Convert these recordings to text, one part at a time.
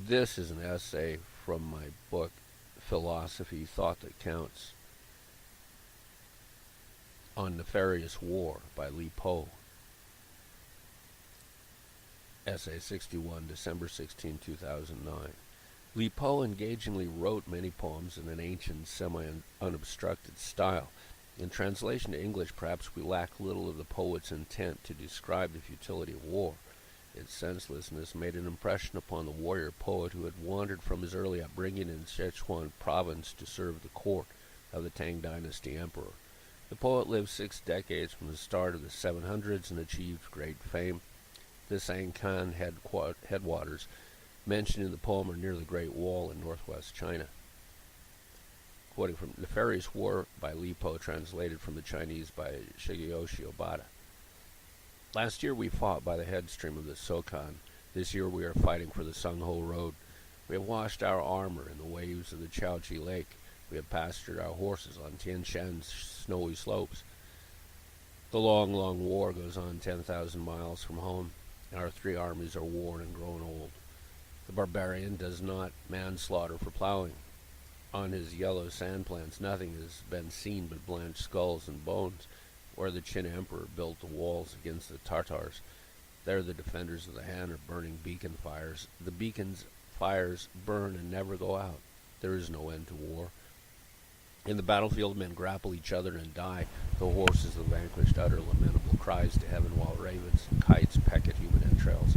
This is an essay from my book, Philosophy, Thought That Counts, on Nefarious War by Li Po. Essay 61, December 16, 2009. Li Po engagingly wrote many poems in an ancient, semi-unobstructed style. In translation to English, perhaps we lack little of the poet's intent to describe the futility of war. Its senselessness made an impression upon the warrior poet who had wandered from his early upbringing in Sichuan province to serve the court of the Tang Dynasty emperor. The poet lived 6 decades from the start of the 700s and achieved great fame. The Sangkan headwaters mentioned in the poem are near the Great Wall in northwest China. Quoting from Nefarious War by Li Po, translated from the Chinese by Shigeyoshi Obata. Last year we fought by the headstream of the Sokan. This year we are fighting for the Sungho Road. We have washed our armor in the waves of the Chaochi Lake. We have pastured our horses on Tian Shan's snowy slopes. The long, long war goes on 10,000 miles from home. Our 3 armies are worn and grown old. The barbarian does not manslaughter for plowing. On his yellow sand plants nothing has been seen but blanched skulls and bones. Where the Qin emperor built the walls against the Tartars, there the defenders of the Han are burning beacon fires. The beacons' fires burn and never go out. There is no end to war. In the battlefield men grapple each other and die. The horses of the vanquished utter lamentable cries to heaven, while ravens and kites peck at human entrails,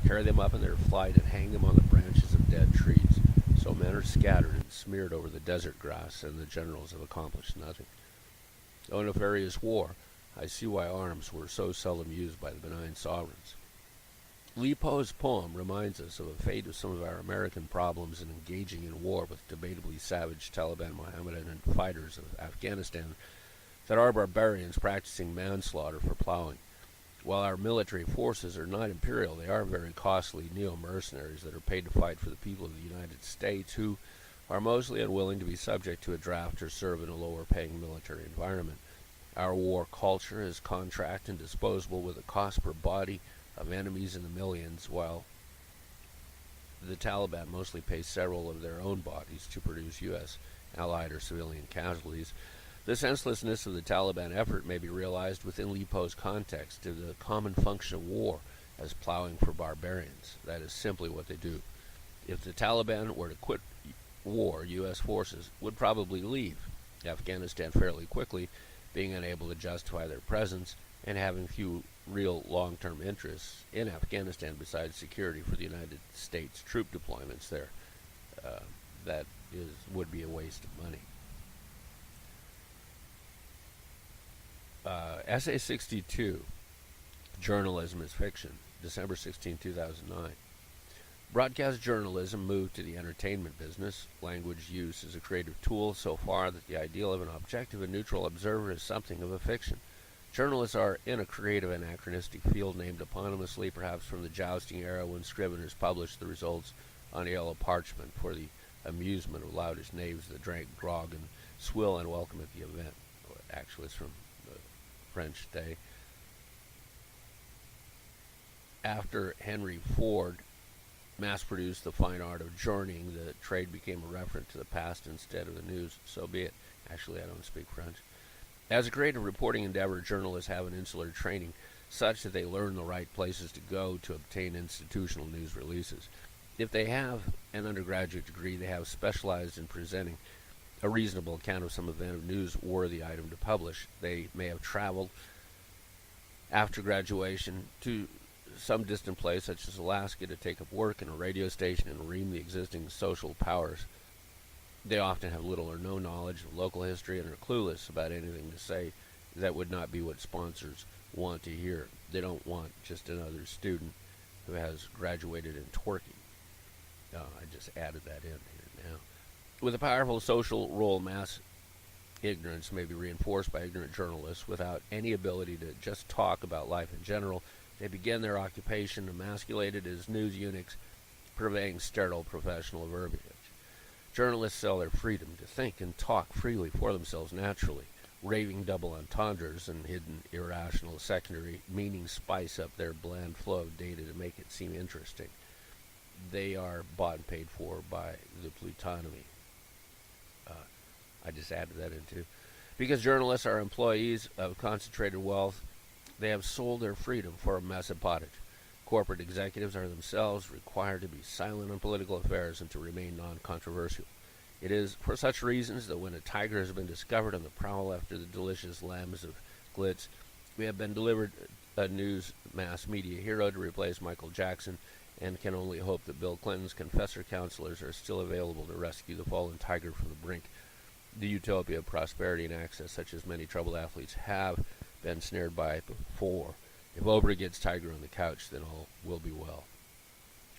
carry them up in their flight and hang them on the branches of dead trees. So men are scattered and smeared over the desert grass, and the generals have accomplished nothing. O nefarious war, I see why arms were so seldom used by the benign sovereigns. Li Po's poem reminds us of the fate of some of our American problems in engaging in war with debatably savage Taliban Mohammedan and fighters of Afghanistan that are barbarians practicing manslaughter for plowing. While our military forces are not imperial, they are very costly neo-mercenaries that are paid to fight for the people of the United States, who are mostly unwilling to be subject to a draft or serve in a lower-paying military environment. Our war culture is contract and disposable, with a cost per body of enemies in the millions, while the Taliban mostly pay several of their own bodies to produce U.S. allied or civilian casualties. The senselessness of the Taliban effort may be realized within Li Po's context of the common function of war as plowing for barbarians. That is simply what they do. If the Taliban were to quit war, U.S. forces would probably leave Afghanistan fairly quickly, being unable to justify their presence and having few real long-term interests in Afghanistan besides security for the United States troop deployments there. That would be a waste of money. Essay 62, Journalism is Fiction, December 16, 2009. Broadcast journalism moved to the entertainment business. Language use is a creative tool so far that the ideal of an objective and neutral observer is something of a fiction. Journalists are in a creative anachronistic field named eponymously, perhaps from the jousting era when scriveners published the results on yellow parchment for the amusement of loutish knaves that drank grog and swill unwelcome at the event. Actually, it's from the French day. After Henry Ford mass-produced the fine art of journeying, the trade became a reference to the past instead of the news. So be it. Actually, I don't speak French. As a creative reporting endeavor, journalists have an insular training such that they learn the right places to go to obtain institutional news releases. If they have an undergraduate degree, they have specialized in presenting a reasonable account of some event of newsworthy item to publish. They may have traveled after graduation to some distant place, such as Alaska, to take up work in a radio station and ream the existing social powers. They often have little or no knowledge of local history and are clueless about anything to say that would not be what sponsors want to hear. They don't want just another student who has graduated in twerking. I just added that in here now. With a powerful social role, mass ignorance may be reinforced by ignorant journalists without any ability to just talk about life in general. They begin their occupation emasculated as news eunuchs, purveying sterile professional verbiage. Journalists sell their freedom to think and talk freely for themselves naturally. Raving double entendres and hidden irrational secondary meanings spice up their bland flow of data to make it seem interesting. they are bought and paid for by the plutonomy. I just added that in too. Because journalists are employees of concentrated wealth, they have sold their freedom for a mess of pottage. Corporate executives are themselves required to be silent on political affairs and to remain non-controversial. It is for such reasons that when a tiger has been discovered on the prowl after the delicious lambs of glitz, we have been delivered a news mass media hero to replace Michael Jackson, and can only hope that Bill Clinton's confessor counselors are still available to rescue the fallen tiger from the brink. The utopia of prosperity and access, such as many troubled athletes have been snared by before. If Oprah gets Tiger on the couch, then all will be well.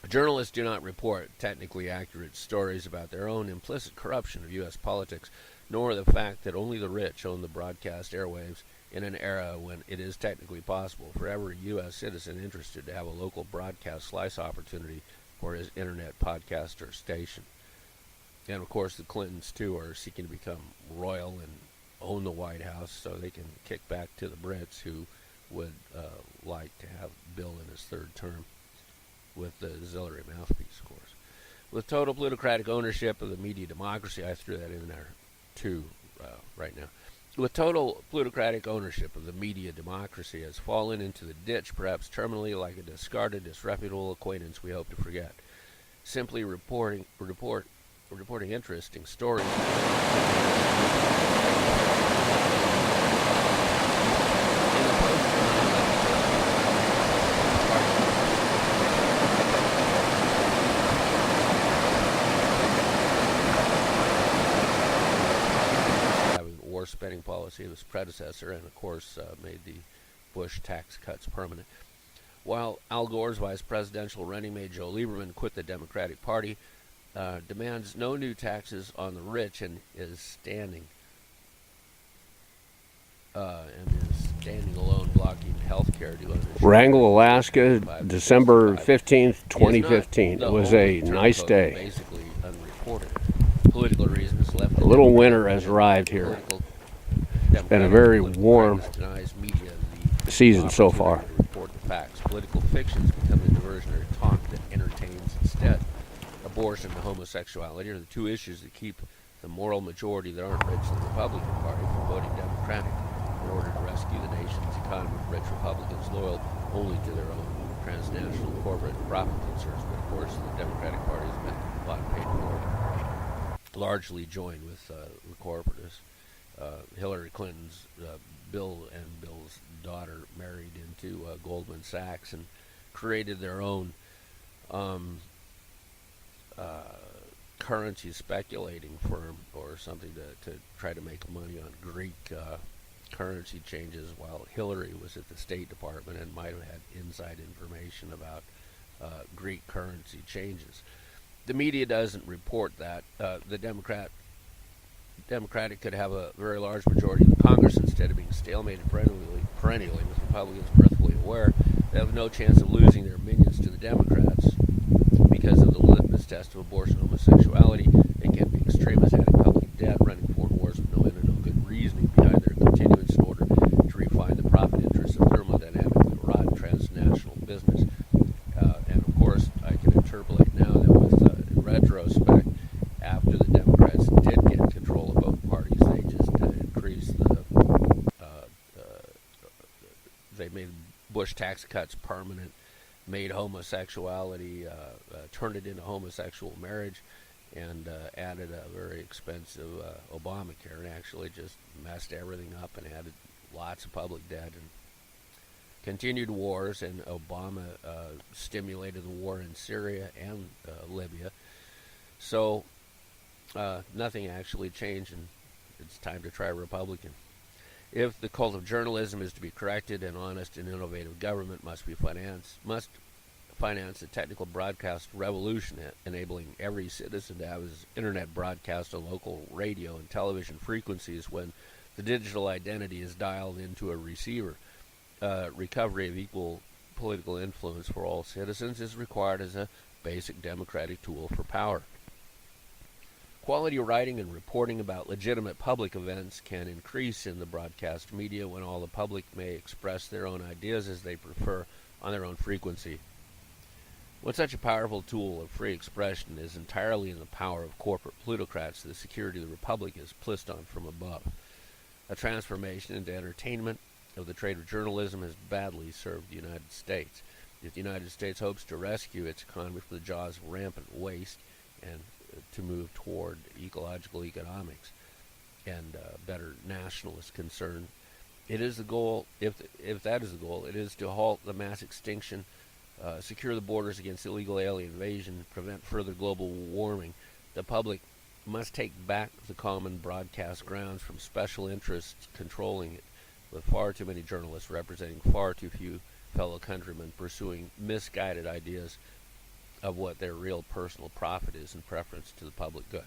Journalists do not report technically accurate stories about their own implicit corruption of U.S. politics, nor the fact that only the rich own the broadcast airwaves in an era when it is technically possible for every U.S. citizen interested to have a local broadcast slice opportunity for his internet podcast or station. And, of course, the Clintons, too, are seeking to become royal and own the White House so they can kick back to the Brits, who would like to have Bill in his third term with the auxiliary mouthpiece, of course. With total plutocratic ownership of the media democracy, I threw that in there, too, right now. With total plutocratic ownership of the media democracy has fallen into the ditch, perhaps terminally like a discarded, disreputable acquaintance we hope to forget. Simply reporting interesting stories. Having the war spending policy of his predecessor, and of course made the Bush tax cuts permanent. While Al Gore's vice presidential running mate Joe Lieberman quit the Democratic Party, demands no new taxes on the rich, and is standing alone, blocking health care to uninsured. Wrangell, Alaska, December 15th, 2015. It was a nice day. Basically unreported. Political reasons left. A little winter has arrived here. It's been a very warm season so far. Report the facts. Political fictions become the diversionary talk that entertains instead. Abortion and homosexuality are the two issues that keep the moral majority that aren't rich in the Republican Party from voting Democratic in order to rescue the nation's economy. Rich Republicans loyal only to their own transnational corporate profit concerns, but of course the Democratic Party has been bought and paid for, largely joined with the corporatists. Hillary Clinton's Bill and Bill's daughter married into Goldman Sachs and created their own currency speculating firm or something to try to make money on Greek currency changes, while Hillary was at the State Department and might have had inside information about Greek currency changes. The media doesn't report that. The Democratic could have a very large majority in the Congress instead of being stalemated perennially with Republicans mirthfully aware they have no chance of losing their minions to the Democrats because of the litmus test of abortion and homosexuality. They can be extremists, adding public debt, running foreign wars with no end and no good reasoning behind their continuance in order to refine the profit interests of thermodynamically rotten transnational business. And of course, I can interpolate now that with, in retrospect, after the Democrats did get control of both parties, they just increased they made Bush tax cuts permanent, made homosexuality, turned it into homosexual marriage, and added a very expensive Obamacare, and actually just messed everything up and added lots of public debt and continued wars. And Obama stimulated the war in Syria and Libya. So nothing actually changed, and it's time to try Republican. If the cult of journalism is to be corrected, an honest and innovative government must finance a technical broadcast revolution, enabling every citizen to have his internet broadcast on local radio and television frequencies when the digital identity is dialed into a receiver. Recovery of equal political influence for all citizens is required as a basic democratic tool for power. Quality writing and reporting about legitimate public events can increase in the broadcast media when all the public may express their own ideas as they prefer on their own frequency. When such a powerful tool of free expression is entirely in the power of corporate plutocrats, the security of the republic is placed on from above. A transformation into entertainment of the trade of journalism has badly served the United States. If the United States hopes to rescue its economy from the jaws of rampant waste and to move toward ecological economics and better nationalist concern, it is the goal. If that is the goal, it is to halt the mass extinction, secure the borders against illegal alien invasion, prevent further global warming. The public must take back the common broadcast grounds from special interests controlling it, with far too many journalists representing far too few fellow countrymen pursuing misguided ideas of what their real personal profit is in preference to the public good.